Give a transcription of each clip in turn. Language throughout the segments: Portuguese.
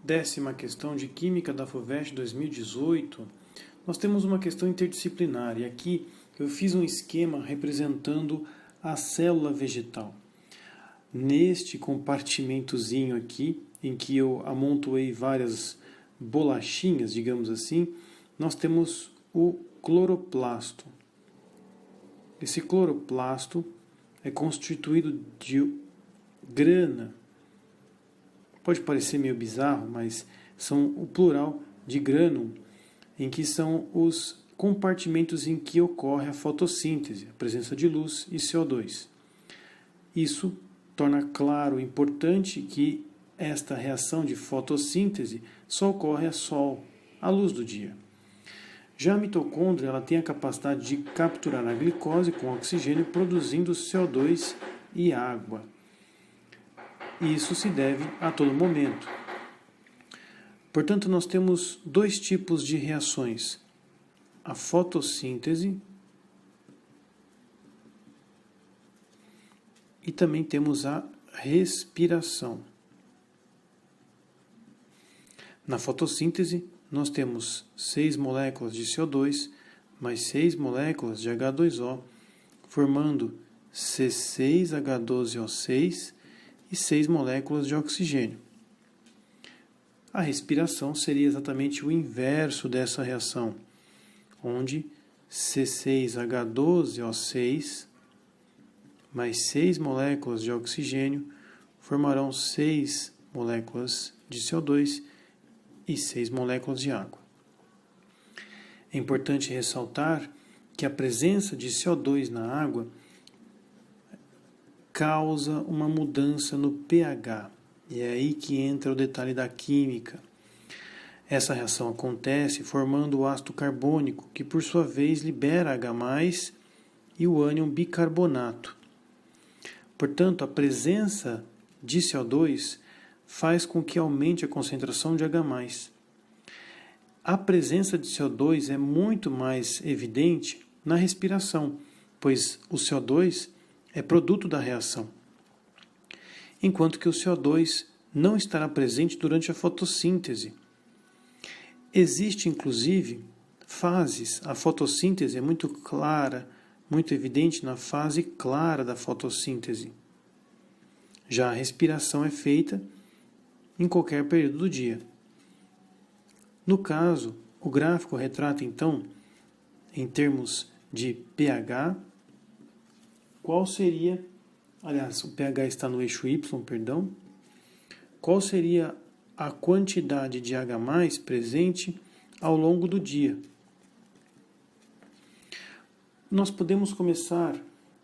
10ª questão de Química da FUVEST 2018, nós temos uma questão interdisciplinar, e aqui eu fiz um esquema representando a célula vegetal. Neste compartimentozinho aqui, em que eu amontoei várias bolachinhas, digamos assim, nós temos o cloroplasto. Esse cloroplasto é constituído de grana. Pode parecer meio bizarro, mas são o plural de grânum, em que são os compartimentos em que ocorre a fotossíntese, a presença de luz e CO2. Isso torna claro e importante que esta reação de fotossíntese só ocorre a sol, à luz do dia. Já a mitocôndria ela tem a capacidade de capturar a glicose com oxigênio, produzindo CO2 e água. Isso se deve a todo momento. Portanto, nós temos dois tipos de reações: a fotossíntese e também temos a respiração. Na fotossíntese, nós temos 6 moléculas de CO2 mais 6 moléculas de H2O, formando C6H12O6 e 6 moléculas de oxigênio. A respiração seria exatamente o inverso dessa reação, onde C6H12O6 mais 6 moléculas de oxigênio formarão 6 moléculas de CO2 e 6 moléculas de água. É importante ressaltar que a presença de CO2 na água causa uma mudança no pH. E é aí que entra o detalhe da química. Essa reação acontece formando o ácido carbônico, que por sua vez libera H+, e o ânion bicarbonato. Portanto, a presença de CO2 faz com que aumente a concentração de H+. A presença de CO2 é muito mais evidente na respiração, pois o CO2 é produto da reação, enquanto que o CO2 não estará presente durante a fotossíntese. Existe, inclusive, fases. A fotossíntese é muito clara, muito evidente na fase clara da fotossíntese. Já a respiração é feita em qualquer período do dia. No caso, o gráfico retrata, então, em termos de pH, qual seria, aliás, o pH está no eixo Y, perdão, qual seria a quantidade de H+ presente ao longo do dia. Nós podemos começar,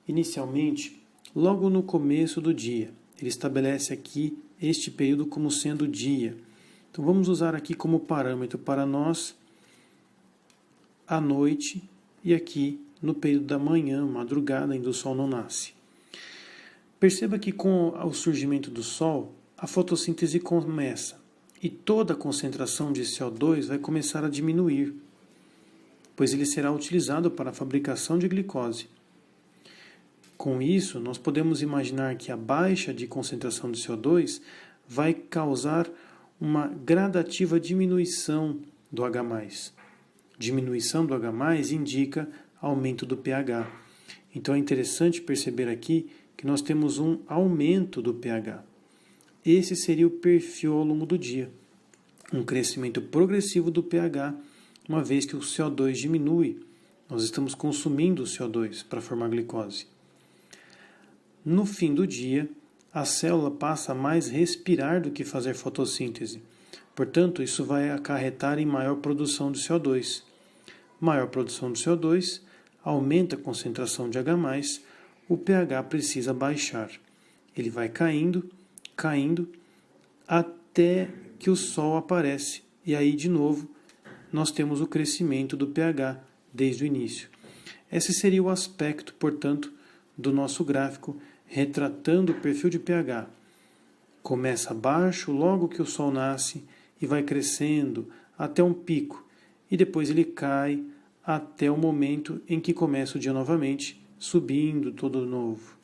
inicialmente, logo no começo do dia. Ele estabelece aqui este período como sendo dia. Então vamos usar aqui como parâmetro para nós a noite e aqui no período da manhã, madrugada, ainda o sol não nasce. Perceba que com o surgimento do sol, a fotossíntese começa e toda a concentração de CO2 vai começar a diminuir, pois ele será utilizado para a fabricação de glicose. Com isso, nós podemos imaginar que a baixa de concentração de CO2 vai causar uma gradativa diminuição do H+. Diminuição do H+ indica aumento do pH. Então é interessante perceber aqui que nós temos um aumento do pH. Esse seria o perfil ao longo do dia. Um crescimento progressivo do pH, uma vez que o CO2 diminui. Nós estamos consumindo o CO2 para formar glicose. No fim do dia, a célula passa a mais respirar do que fazer fotossíntese. Portanto, isso vai acarretar em maior produção de CO2. Maior produção de CO2 aumenta a concentração de H+, o pH precisa baixar. Ele vai caindo, até que o Sol aparece. E aí, de novo, nós temos o crescimento do pH desde o início. Esse seria o aspecto, portanto, do nosso gráfico, retratando o perfil de pH. Começa baixo logo que o Sol nasce e vai crescendo até um pico. E depois ele cai até o momento em que começa o dia novamente, subindo todo novo.